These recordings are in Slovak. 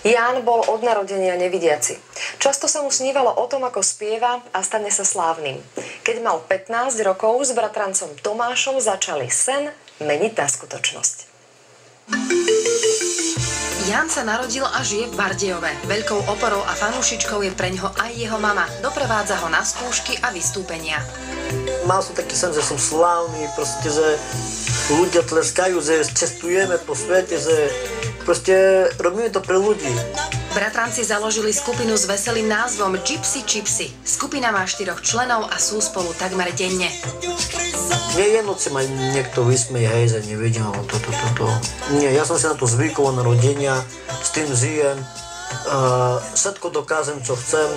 Ján bol od narodenia nevidiaci. Často sa mu snívalo o tom, ako spieva a stane sa slávnym. Keď mal 15 rokov, s bratrancom Tomášom začali sen meniť na skutočnosť. Ján sa narodil a žije v Bardejove. Veľkou oporou a fanúšičkou je preňho aj jeho mama. Doprevádza ho na skúšky a vystúpenia. Mal som taký sen, že som slávny, proste, že ľudia tleskajú, že cestujeme po svete, že proste robíme to pre ľudí. Bratranci založili skupinu s veselým názvom Gypsy Chipsy. Skupina má 4 členov a sú spolu takmer denne. Nie je noci ma niekto vysmeje, hej, že nevidím, toto. Nie, ja som si na to zvykol od narodenia, s tým žijem. Všetko dokážem, čo chcem.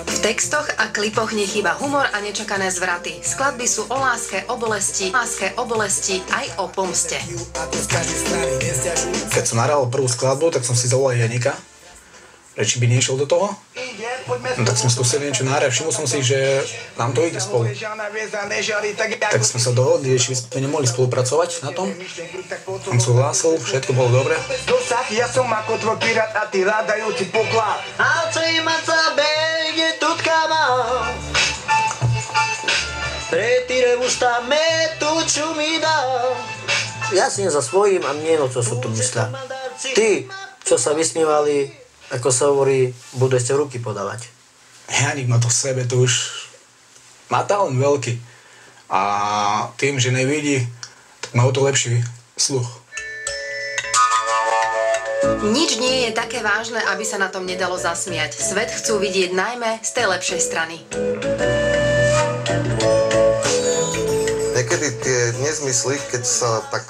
V textoch a klipoch nechýba humor a nečakané zvraty. Skladby sú o láske, o bolesti, aj o pomste. Keď som nahral prvú skladbu, tak som si zavolal Janika, či by nešiel do toho. No tak sme skúsili niečo nahrať, všimol som si, že nám to ide spolu. Tak sme sa dohodli, či by sme nemohli spolupracovať na tom. On súhlasil, všetko bolo dobre. Ja som ako tvoj pirát a ty hľadajúci poklad. A co ima sa beje tutka mal. Pretire usta me tu čo mi dal. Ja si za svojím a nie, no čo sú tu myslia. Tí, čo sa vysmievali, ako sa hovorí, budú ešte ruky podávať. Janik má to v sebe, to už má talent veľký. A tým, že nevidí, tak má o to lepší sluch. Nič nie je také vážne, aby sa na tom nedalo zasmiať. Svet chcú vidieť najmä z tej lepšej strany. Niekedy tie nezmysly, keď sa tak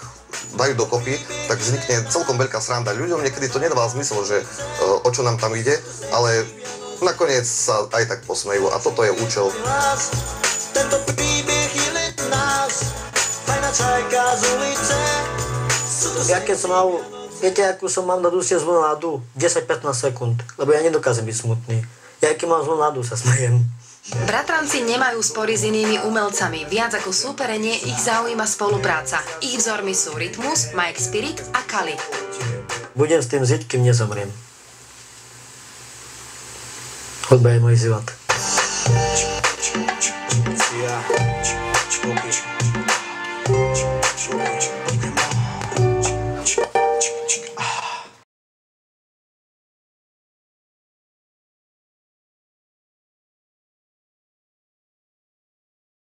dajú dokopy, tak vznikne celkom veľká sranda. Ľuďom niekedy to nedáva zmysel, že o čo nám tam ide, ale nakoniec sa aj tak posmejú a toto je účel. Tento príbeh je len nás, fajná čajka z ulice. Ja keď som mal, viete, akú som mám na duši zlú náladu? 10-15 sekúnd, lebo ja nedokážem byť smutný. Ja keď mám zlú náladu, sa smejem. Bratranci nemajú spory s inými umelcami. Viac ako súperenie ich zaujíma spolupráca. Ich vzormi sú Rytmus, Mike Spirit a Kali. Budem s tým žiť, kým nezomriem. Hudba je môj život.